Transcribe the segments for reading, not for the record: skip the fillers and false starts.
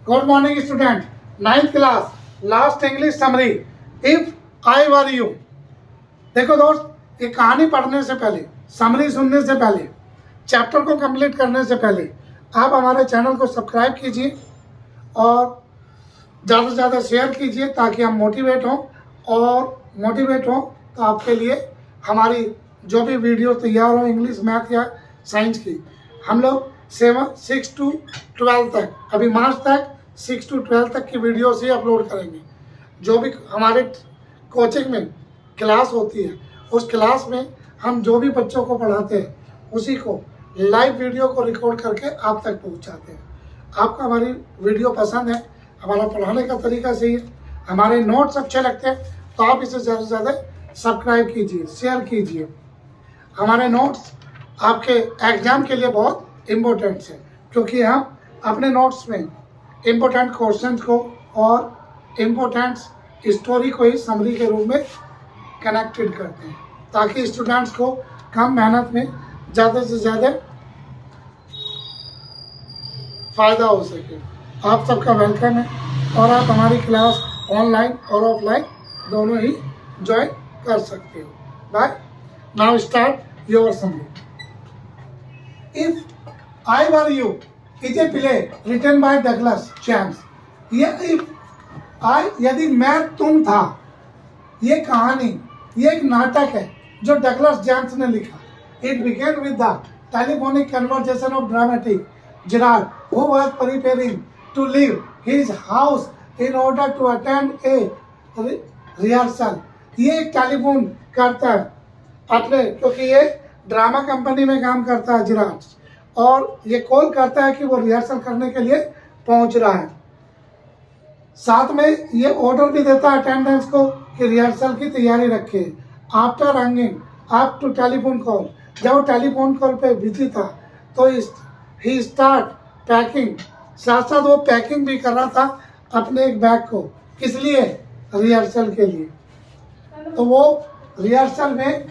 Good morning student, 9th class, last English summary, if I were you. देखो दोस्त, ये कहानी पढ़ने से पहले, समरी सुनने से पहले, चैप्टर को कंप्लीट करने से पहले आप हमारे चैनल को सब्सक्राइब कीजिए और ज़्यादा से ज़्यादा शेयर कीजिए ताकि हम मोटिवेट हों, और मोटिवेट हों तो आपके लिए हमारी जो भी वीडियो तैयार हो इंग्लिश, मैथ या साइंस की, हम लोग 6 to 12 तक, अभी मार्च तक 6 to 12 तक की वीडियोस ही अपलोड करेंगे। जो भी हमारे कोचिंग में क्लास होती है, उस क्लास में हम जो भी बच्चों को पढ़ाते हैं उसी को लाइव वीडियो को रिकॉर्ड करके आप तक पहुंचाते हैं। आपको हमारी वीडियो पसंद है, हमारा पढ़ाने का तरीका सही है, हमारे नोट्स अच्छे लगते हैं, तो आप इसे ज़्यादा से ज़्यादा सब्सक्राइब कीजिए, शेयर कीजिए। हमारे नोट्स आपके एग्ज़ाम के लिए बहुत इम्पोर्टेंट्स है, क्योंकि हम अपने नोट्स में इम्पोर्टेंट क्वेश्चंस को और इम्पोर्टेंट स्टोरी को ही समरी के रूप में कनेक्टेड करते हैं, ताकि स्टूडेंट्स को कम मेहनत में ज़्यादा से ज़्यादा फ़ायदा हो सके। आप सबका वेलकम है और आप हमारी क्लास ऑनलाइन और ऑफलाइन दोनों ही ज्वाइन कर सकते हो। Bye, now start your summary. If I Were You is a play written by Douglas Adams। ये यदि मैं तुम था, ये कहानी, ये एक नाटक है जो डगलस जेम्स ने लिखा। It began with the telephonic conversation of dramatic Gerard, who was preparing to leave his house in order to attend a rehearsal। ये एक टेलीफोन करता है अपने, क्योंकि ये ड्रामा कंपनी में काम करता है जिराड, और ये कॉल करता है कि वो रिहर्सल करने के लिए पहुंच रहा है। साथ में ये ऑर्डर भी देता है अटेंडेंस को कि रिहर्सल की तैयारी रखे। After hanging up to telephone call, जब वो टेलीफोन कॉल पे बिजी था तो ही स्टार्ट पैकिंग, साथ साथ वो पैकिंग भी कर रहा था अपने एक बैग को। किस लिए? रिहर्सल के लिए। तो वो रिहर्सल में,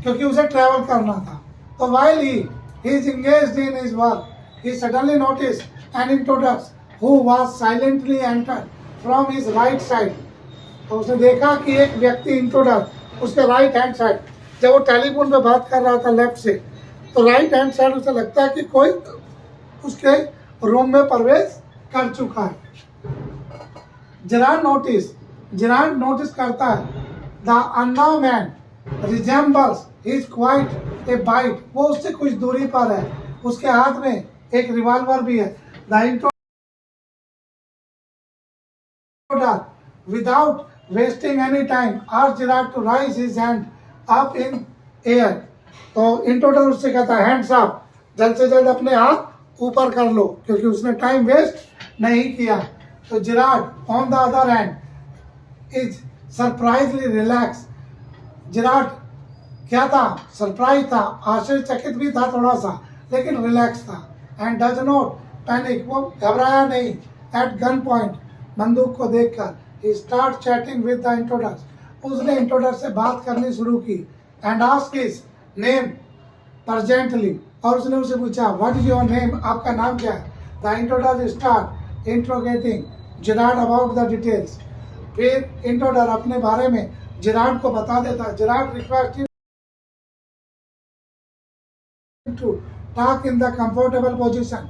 क्योंकि उसे ट्रैवल करना था, तो while he is engaged in his work, he suddenly noticed an intruder who was silently entered from his right side। तो उसने देखा कि एक व्यक्ति इंट्रूडर उसके राइट हैंड साइड, जब वो टेलीफोन पे बात कर रहा था लेफ्ट से, तो राइट हैंड साइड उसे लगता है कि कोई उसके रूम में प्रवेश कर चुका है। जिराड नोटिस करता है the unknown man resembles is quite a bite, वो उससे कुछ दूरी पर है, उसके हाथ में एक रिवॉल्वर भी है। The intruder without wasting any time asked Girard to raise his hand up in air. तो इंट्रूडर उससे कहता है हैंड्स अप, जल्द से जल्द अपने हाथ ऊपर कर लो, क्योंकि उसने टाइम वेस्ट नहीं किया। तो Gerard on the other hand is सरप्राइजली relax. Gerard क्या था? सरप्राइज था, आश्चर्यचकित भी था थोड़ा सा, लेकिन रिलैक्स था। एंड डज नॉट पैनिक, वो घबराया नहीं। एट गन पॉइंट, बंदूक को देखकर, he start chatting with the intruder, उसने इंट्रूडर से बात करनी शुरू की। And ask his name presently, और उसने उसे पूछा व्हाट इज योर नेम, आपका नाम क्या है। The intruder start interrogating Girard about the details, फिर इंट्रूडर अपने बारे में जिराड को बता देता। Girard request to talk in the comfortable position,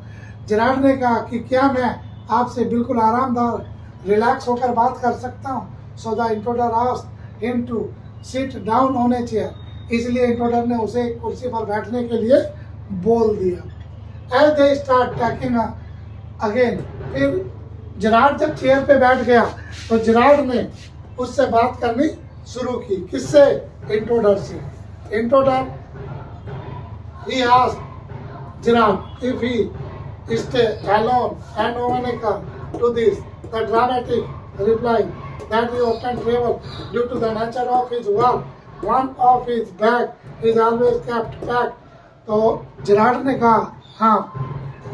Girard ने कहा कि क्या मैं आपसे बिल्कुल आरामदार रिलैक्स होकर बात कर सकता हूँ। So the intruder asked him to sit down on a chair, इसलिए इंट्रूडर ने उसे एक कुर्सी पर बैठने के लिए बोल दिया। As they start talking again, फिर जिराड जब चेयर पे बैठ गया तो जिराड ने उससे बात करनी शुरू की। किससे? इंट्रूडर से। Intruder he asked Gerard if he stay alone and no one come to this. The dramatic replied that he often travel due to the nature of his work. One of his bag is always kept packed। तो Gerard ने कहा, हाँ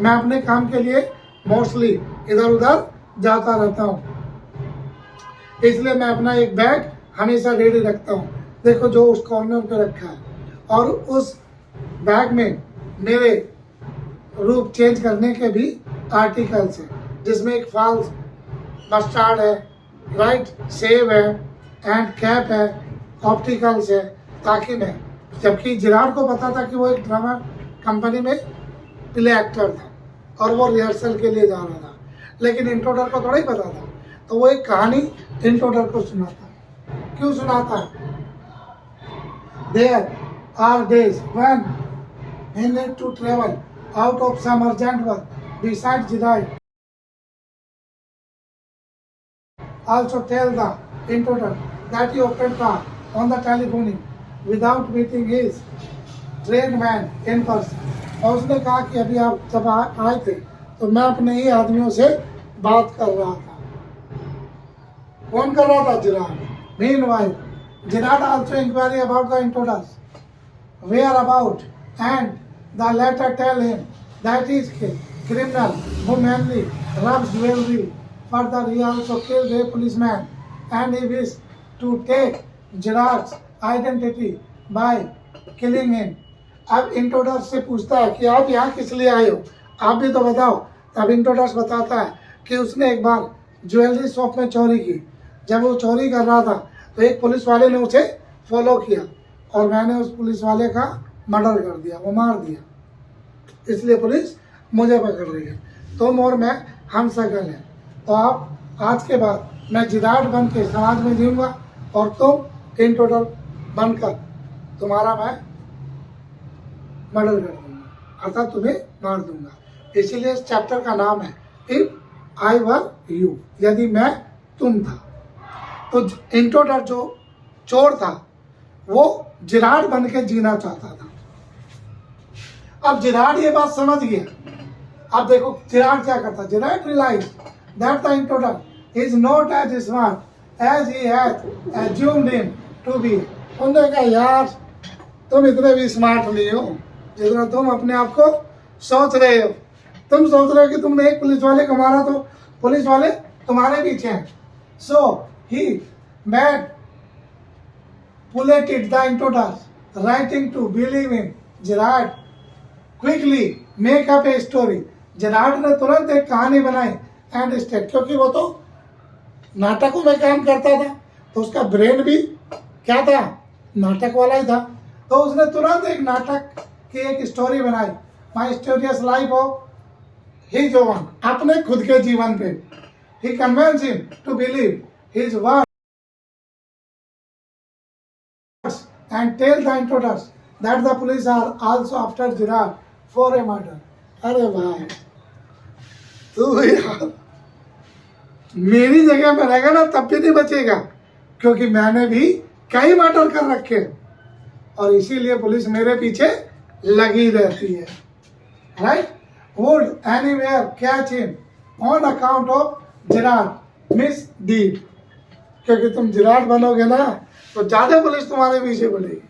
मैं अपने काम के लिए mostly इधर उधर जाता रहता हूँ, इसलिए मैं अपना एक बैग हमेशा रेडी रखता हूँ। देखो जो उस कॉर्नर पे रखा है, और उस बैग में मेरे रूप चेंज करने के भी आर्टिकल्स हैं। जिसमें एक फॉल्स मस्टर्ड है, राइट, सेब है एंड कैप है, ऑप्टिकल्स है, ताकि मैं, जबकि जिराड को पता था कि वो एक ड्रामा कंपनी में प्ले एक्टर था और वो रिहर्सल के लिए जा रहा था, लेकिन इंट्रोडर को थोड़ा ही पता था। तो वो एक कहानी इंट्रोडर को सुनाता है। क्यों सुनाता है? There are days when he need to travel out of some urgent work. Besides Jiraj, also tell the intruder that he opened car on the telephone without meeting his trained man in person. और उसने कहा कि अभी आप जब आए थे तो मैं अपने ही आदमियों से बात कर रहा था। कौन कर रहा था? Gerard. Meanwhile, Jiraj also inquired about the intruders whereabout, and the latter tell him that he is a criminal who mainly robs jewelry. Further, he also killed a policeman, and he wished to take Jiraj's identity by killing him. अब intruder से पूछता है कि आप यहाँ किस लिए आए हो, आप भी तो बताओ। तब इंट्रोडर्स बताता है कि उसने एक बार ज्वेलरी शॉप में चोरी की। जब वो चोरी कर रहा था तो एक पुलिस वाले ने उसे फॉलो किया और मैंने उस पुलिस वाले का मर्डर कर दिया, वो मार दिया, इसलिए पुलिस मुझे पकड़ रही है। तुम और मैं हम शकल हैं, तो आप आज के बाद मैं जिराड बन के समाज में जीऊँगा और तुम इंट्रोडर बनकर तुम्हारा मैं मर्डर कर दूंगा, अर्थात तुम्हें मार दूंगा। इसीलिए इस चैप्टर का नाम है इफ आई वर यू, यदि मैं तुम था। तो इंट्रोडर जो चोर था वो जिराड बन के जीना चाहता था। अब जिराड ये बात समझ गया। अब देखो जिराड क्या करता, Girard realise that the intruder is not as smart as he had assumed him to be. उन्होंने कहा यार तुम इतने भी स्मार्ट नहीं हो जितना तुम अपने आप को सोच रहे हो। तुम सोच रहे हो कि तुमने एक पुलिस वाले को मारा तो पुलिस वाले तुम्हारे पीछे हैं। सो he manipulated the intruders, writing to believe him. Jiraj quickly make up a story. Gerard ने तुरंत एक कहानी बनाई एंड स्टेट, क्योंकि वो तो नाटकों में काम करता था तो उसका ब्रेन भी क्या था, नाटक वाला ही था। तो उसने तुरंत एक नाटक की एक स्टोरी बनाई, mysterious life of his own, अपने खुद के जीवन पे। He convince him to believe his words and tell the intruders that the police are also after Jiraj for a murder. अरे भाई तू यार मेरी जगह में रहेगा ना तब भी नहीं बचेगा, क्योंकि मैंने भी कई मर्डर कर रखे और इसीलिए पुलिस मेरे पीछे लगी रहती है। Right, would anywhere catch him on account of Jiraj misdeed. क्योंकि तुम जिराड बनोगे ना तो ज्यादा पुलिस तुम्हारे पीछे पड़ेगी,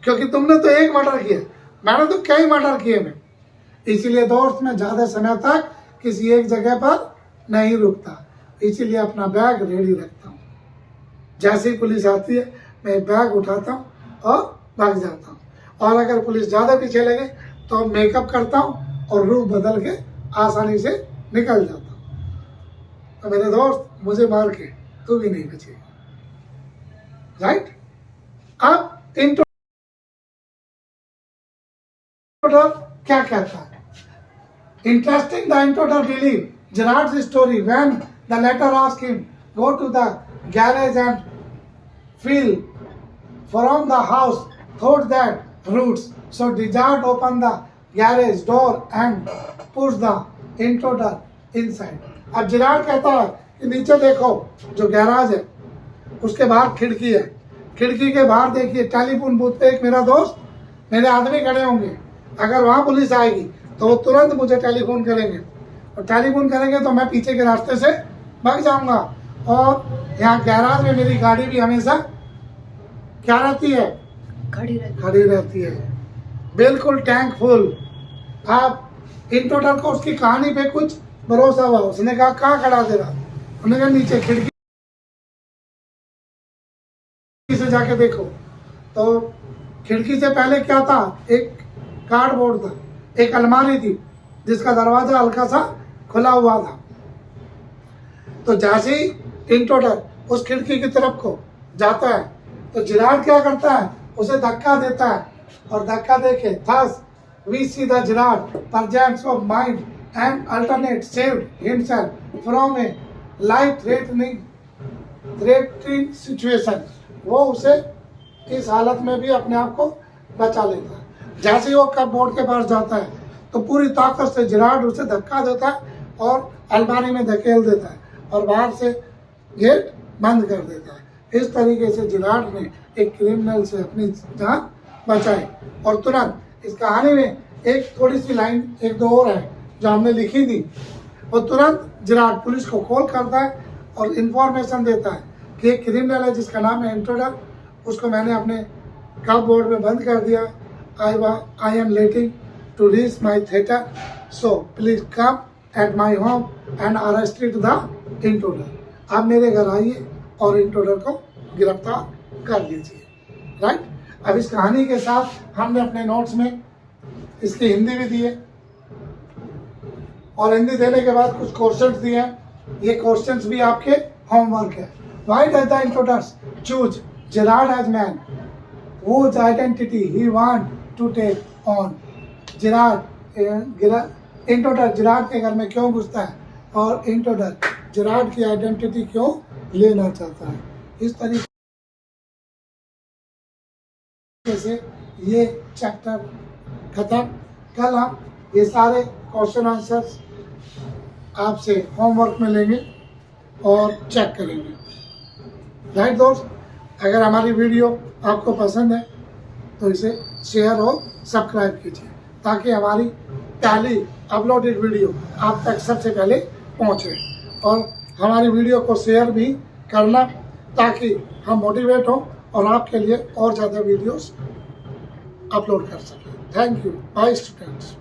क्योंकि तुमने तो एक मर्डर किया, मैंने तो कई मर्डर किए मैं। इसीलिए दोस्त मैं ज्यादा समय तक किसी एक जगह पर नहीं रुकता, इसीलिए अपना बैग रेडी रखता हूँ। जैसे ही पुलिस आती है मैं बैग उठाता हूँ और भाग जाता हूँ, और अगर पुलिस ज्यादा पीछे लगे तो मेकअप करता हूँ और रूप बदल के आसानी से निकल जाता हूँ। तो मेरे दोस्त मुझे मार के तो भी नहीं बचेगा। राइट, अब इंट्रोडर क्या कहता है? Interesting, the intruder believe Jiraj's story when the latter asked him go to the garage and feel from the house thought that roots. So Jiraj opened the garage door and pushed the intruder inside. अब Gerard कहता है कि नीचे देखो जो garage है उसके बाहर खिड़की है, खिड़की के बाहर देखिए टेलीफोन बूथ पे एक मेरा दोस्त, मेरे आदमी खड़े होंगे। अगर वहाँ पुलिस आएगी तो वो तुरंत मुझे टेलीफोन करेंगे, और टेलीफोन करेंगे तो मैं पीछे के रास्ते से भाग जाऊंगा। और यहाँ गैराज में मेरी गाड़ी भी हमेशा क्या रहती है, खड़ी रहती है, बिल्कुल टैंक फुल। आप इंट्रोडर को उसकी कहानी पे कुछ भरोसा हुआ, उसने कहा कहाँ खड़ा दे रहा, उन्होंने कहा नीचे खिड़की से जाके देखो। तो खिड़की से पहले क्या था, एक कार्डबोर्ड था, एक अलमारी थी जिसका दरवाजा हल्का सा खुला हुआ था, तो जैसे ही इंट्रूडर उस खिड़की की तरफ को जाता है तो जिराड क्या करता है, उसे धक्का देता है और धक्का देके thus we see the Girard presence of mind and alternate saved himself from a life threatening situation। वो उसे इस हालत में भी अपने आप को बचा लेता है। जैसे ही वो कपबोर्ड के पास जाता है तो पूरी ताकत से जिराड उसे धक्का देता है और अलमारी में धकेल देता है और बाहर से गेट बंद कर देता है। इस तरीके से जिराड ने एक क्रिमिनल से अपनी जान बचाई। और तुरंत इस कहानी में एक थोड़ी सी लाइन एक दो और है जो हमने लिखी थी। वो तुरंत जिराड पुलिस को कॉल करता है और इन्फॉर्मेशन देता है कि एक क्रिमिनल है जिसका नाम है इंट्रूडर, उसको मैंने अपने कपबोर्ड में बंद कर दिया। I am letting to reach my theatre, so please come at my home and arrest the intruder. आप मेरे घर आइए और इंट्रूडर को गिरफ्तार कर लीजिए। राइट। अब इस कहानी के साथ हमने अपने नोट्स में इसकी हिंदी भी दी है और हिंदी देने के बाद कुछ क्वेश्चंस दिए हैं। ये क्वेश्चंस भी आपके होमवर्क है। Why does the intruders choose Gerard as man whose identity he want to take on? Intruder Gerard के घर में क्यों घुसता है और इंट्रूडर जिराड की आइडेंटिटी क्यों लेना चाहता है। इस तरीके से ये चैप्टर खत्म। कल हम ये सारे क्वेश्चन आंसर्स आपसे होमवर्क में लेंगे और चेक करेंगे। राइट दोस्त, अगर हमारी वीडियो आपको पसंद है तो इसे शेयर और सब्सक्राइब कीजिए ताकि हमारी पहली अपलोडेड वीडियो आप तक सबसे पहले पहुंचे। और हमारी वीडियो को शेयर भी करना ताकि हम मोटिवेट हों और आपके लिए और ज़्यादा वीडियोस अपलोड कर सकें। Thank you. Bye students.